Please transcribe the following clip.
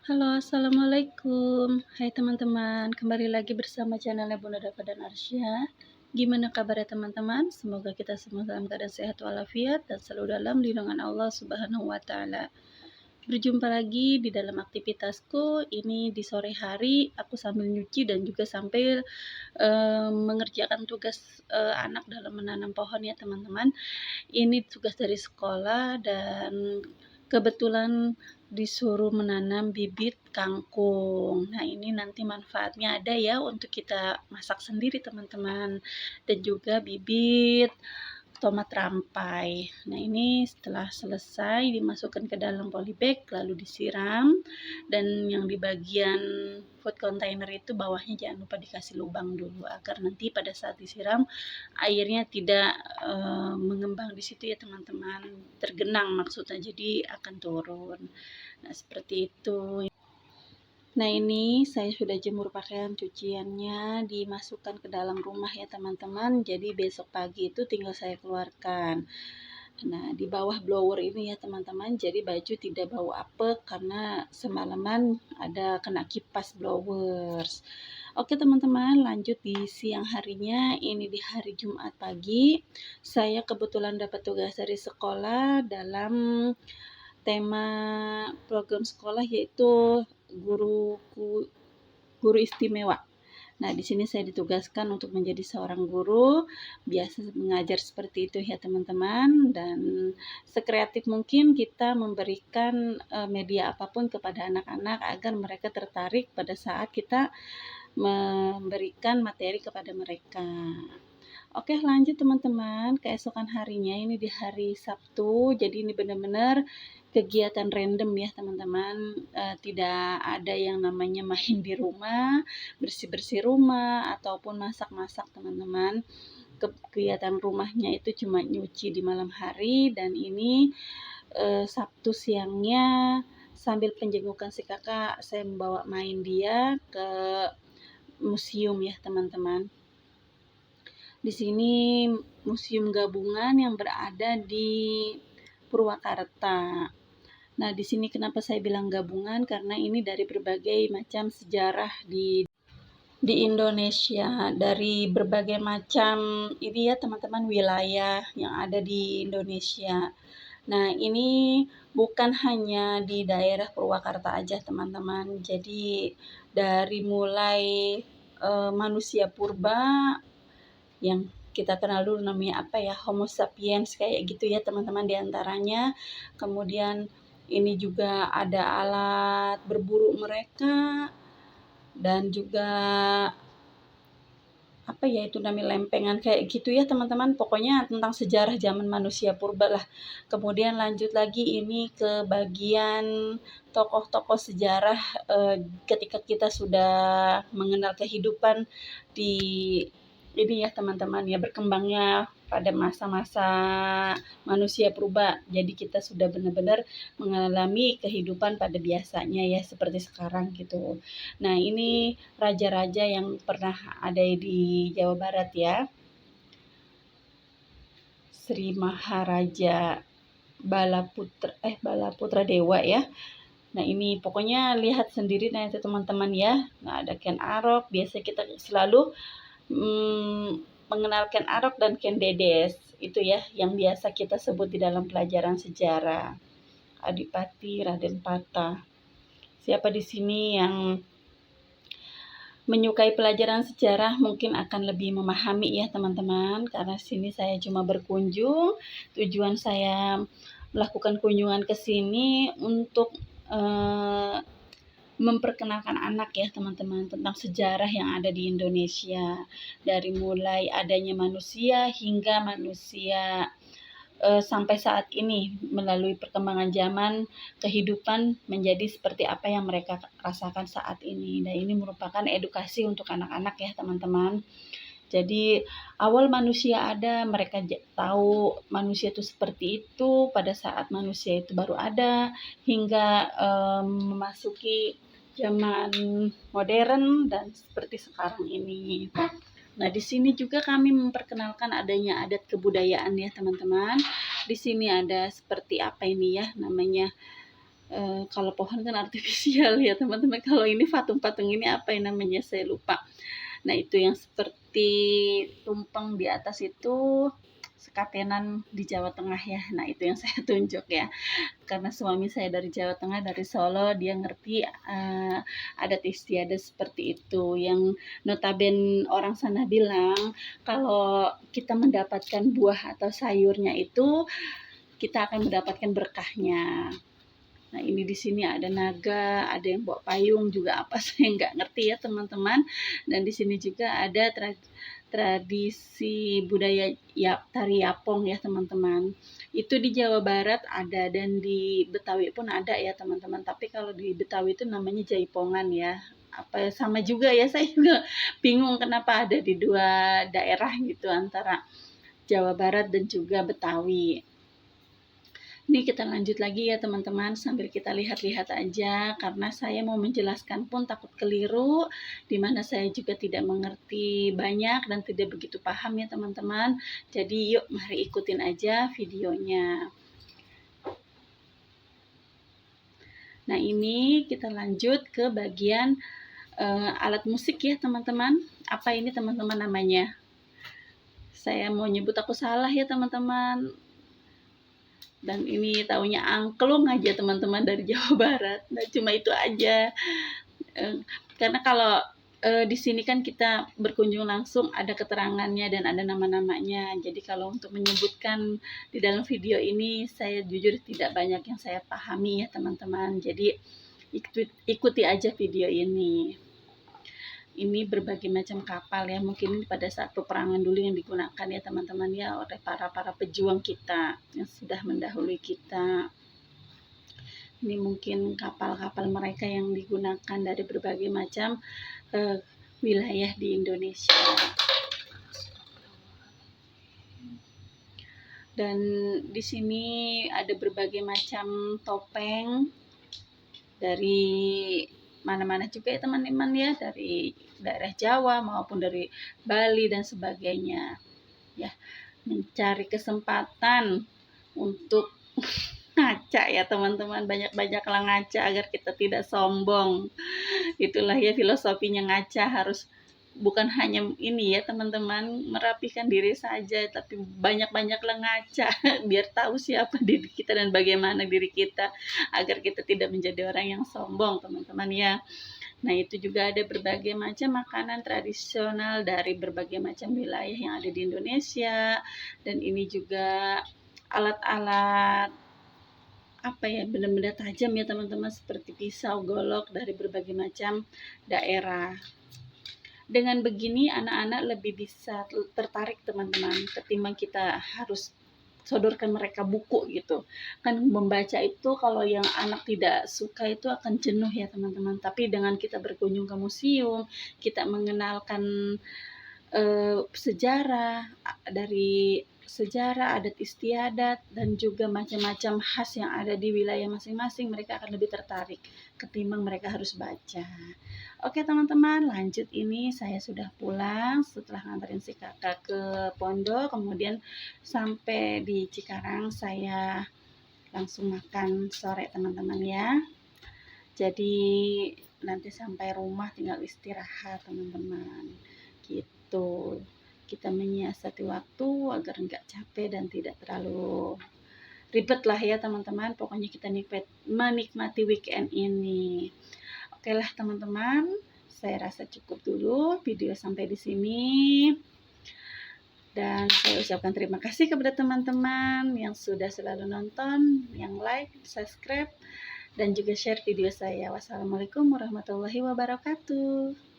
Halo, assalamualaikum. Hai teman-teman, kembali lagi bersama channelnya Bunda Dava dan Arsya. Gimana kabarnya teman-teman? Semoga kita semua dalam keadaan sehat walafiat dan selalu dalam lindungan Allah Subhanahu wa Ta'ala. Berjumpa lagi di dalam aktivitasku. Ini di sore hari, aku sambil nyuci dan juga sambil mengerjakan tugas anak dalam menanam pohon ya teman-teman. Ini tugas dari sekolah dan kebetulan disuruh menanam bibit kangkung. Nah, ini nanti manfaatnya ada ya untuk kita masak sendiri teman-teman. Dan juga bibit tomat rampai. Nah, ini setelah selesai dimasukkan ke dalam polybag lalu disiram, dan yang di bagian food container itu bawahnya jangan lupa dikasih lubang dulu agar nanti pada saat disiram airnya tidak mengembang di situ ya teman-teman, tergenang maksudnya, jadi akan turun. Nah, seperti itu. Nah, ini saya sudah jemur pakaian cuciannya, dimasukkan ke dalam rumah ya teman-teman. Jadi besok pagi itu tinggal saya keluarkan. Nah, di bawah blower ini ya teman-teman, jadi baju tidak bau apek karena semalaman ada kena kipas blowers. Oke teman-teman, lanjut di siang harinya. Ini di hari Jumat pagi, saya kebetulan dapat tugas dari sekolah dalam tema program sekolah, yaitu guru istimewa. Nah, di sini saya ditugaskan untuk menjadi seorang guru, biasa mengajar seperti itu ya teman-teman, dan sekreatif mungkin kita memberikan media apapun kepada anak-anak agar mereka tertarik pada saat kita memberikan materi kepada mereka. Oke, lanjut teman-teman, keesokan harinya ini di hari Sabtu, jadi ini benar-benar kegiatan random ya teman-teman. Tidak ada yang namanya main di rumah, bersih-bersih rumah ataupun masak-masak teman-teman. Kegiatan rumahnya itu cuma nyuci di malam hari, dan ini Sabtu siangnya sambil penjengukan si kakak, saya membawa main dia ke museum ya teman-teman. Di sini museum gabungan yang berada di Purwakarta. Nah, di sini kenapa saya bilang gabungan? Karena ini dari berbagai macam sejarah di Indonesia, dari berbagai macam ini ya teman-teman, wilayah yang ada di Indonesia. Nah, ini bukan hanya di daerah Purwakarta aja teman-teman. Jadi dari mulai manusia purba yang kita kenal dulu namanya apa ya, Homo sapiens kayak gitu ya teman-teman diantaranya. Kemudian ini juga ada alat berburu mereka, dan juga apa ya itu namanya, lempengan kayak gitu ya teman-teman. Pokoknya tentang sejarah zaman manusia purba lah. Kemudian lanjut lagi ini ke bagian tokoh-tokoh sejarah ketika kita sudah mengenal kehidupan di ini ya teman-teman ya, berkembangnya pada masa-masa manusia purba. Jadi kita sudah benar-benar mengalami kehidupan pada biasanya ya, seperti sekarang gitu. Nah, ini raja-raja yang pernah ada di Jawa Barat ya. Sri Maharaja Balaputra Dewa ya. Nah, ini pokoknya lihat sendiri nanti teman-teman ya. Nah, ada Ken Arok, biasa kita selalu mengenalkan Arok dan Ken Dedes. Itu ya yang biasa kita sebut di dalam pelajaran sejarah. Adipati Raden Patah. Siapa di sini yang menyukai pelajaran sejarah mungkin akan lebih memahami ya teman-teman, karena sini saya cuma berkunjung. Tujuan saya melakukan kunjungan ke sini untuk memperkenalkan anak ya teman-teman tentang sejarah yang ada di Indonesia, dari mulai adanya manusia hingga manusia sampai saat ini, melalui perkembangan zaman, kehidupan menjadi seperti apa yang mereka rasakan saat ini. Dan ini merupakan edukasi untuk anak-anak ya teman-teman. Jadi awal manusia ada, mereka tahu manusia itu seperti itu pada saat manusia itu baru ada, hingga memasuki zaman modern dan seperti sekarang ini. Nah, di sini juga kami memperkenalkan adanya adat kebudayaan ya teman-teman. Di sini ada seperti apa ini ya namanya, Kalau pohon kan artifisial ya teman-teman, kalau ini patung-patung ini apa yang namanya saya lupa. Nah itu yang seperti tumpeng di atas itu sekatenan di Jawa Tengah ya. Nah itu yang saya tunjuk ya. Karena suami saya dari Jawa Tengah, dari Solo, dia ngerti adat istiadat seperti itu. Yang notaben orang sana bilang kalau kita mendapatkan buah atau sayurnya itu kita akan mendapatkan berkahnya. Nah ini di sini ada naga, ada yang bawa payung juga apa saya nggak ngerti ya teman-teman. Dan di sini juga ada tradisi budaya ya tari yapong ya teman-teman. Itu di Jawa Barat ada dan di Betawi pun ada ya teman-teman. Tapi kalau di Betawi itu namanya jaipongan ya. Apa sama juga ya, saya juga bingung kenapa ada di dua daerah gitu antara Jawa Barat dan juga Betawi. Ini kita lanjut lagi ya teman-teman, sambil kita lihat-lihat aja, karena saya mau menjelaskan pun takut keliru, dimana saya juga tidak mengerti banyak dan tidak begitu paham ya teman-teman. Jadi yuk mari ikutin aja videonya. Nah ini kita lanjut ke bagian alat musik ya teman-teman. Apa ini teman-teman namanya? Saya mau nyebut aku salah ya teman-teman. Dan ini taunya angklung aja teman-teman dari Jawa Barat. Nah, cuma itu aja. Karena kalau di sini kan kita berkunjung langsung ada keterangannya dan ada nama-namanya. Jadi kalau untuk menyebutkan di dalam video ini saya jujur tidak banyak yang saya pahami ya teman-teman. Jadi ikuti aja video ini. Ini berbagai macam kapal ya, mungkin ini pada saat peperangan dulu yang digunakan ya teman-teman ya oleh para pejuang kita yang sudah mendahului kita. Ini mungkin kapal-kapal mereka yang digunakan dari berbagai macam wilayah di Indonesia. Dan di sini ada berbagai macam topeng dari mana-mana juga ya teman-teman ya, dari daerah Jawa maupun dari Bali dan sebagainya ya. Mencari kesempatan untuk ngaca ya teman-teman, banyak-banyaklah ngaca agar kita tidak sombong. Itulah ya filosofinya ngaca, harus bukan hanya ini ya teman-teman merapikan diri saja, tapi banyak-banyaklah ngaca biar tahu siapa diri kita dan bagaimana diri kita agar kita tidak menjadi orang yang sombong teman-teman ya. Nah itu juga ada berbagai macam makanan tradisional dari berbagai macam wilayah yang ada di Indonesia. Dan ini juga alat-alat apa ya, benda-benda tajam ya teman-teman, seperti pisau, golok dari berbagai macam daerah. Dengan begini anak-anak lebih bisa tertarik teman-teman, ketimbang kita harus sodorkan mereka buku gitu. Kan membaca itu kalau yang anak tidak suka itu akan jenuh ya teman-teman. Tapi dengan kita berkunjung ke museum, kita mengenalkan sejarah dari sejarah, adat istiadat, dan juga macam-macam khas yang ada di wilayah masing-masing, mereka akan lebih tertarik ketimbang mereka harus baca. Oke teman-teman, lanjut. Ini saya sudah pulang setelah nganterin si kakak ke pondok, kemudian sampai di Cikarang saya langsung makan sore teman-teman ya. Jadi nanti sampai rumah tinggal istirahat teman-teman gitu. Kita menyiasati waktu agar nggak capek dan tidak terlalu ribet lah ya teman-teman. Pokoknya kita menikmati weekend ini. Oke lah teman-teman, saya rasa cukup dulu video sampai di sini. Dan saya ucapkan terima kasih kepada teman-teman yang sudah selalu nonton, yang like, subscribe, dan juga share video saya. Wassalamualaikum warahmatullahi wabarakatuh.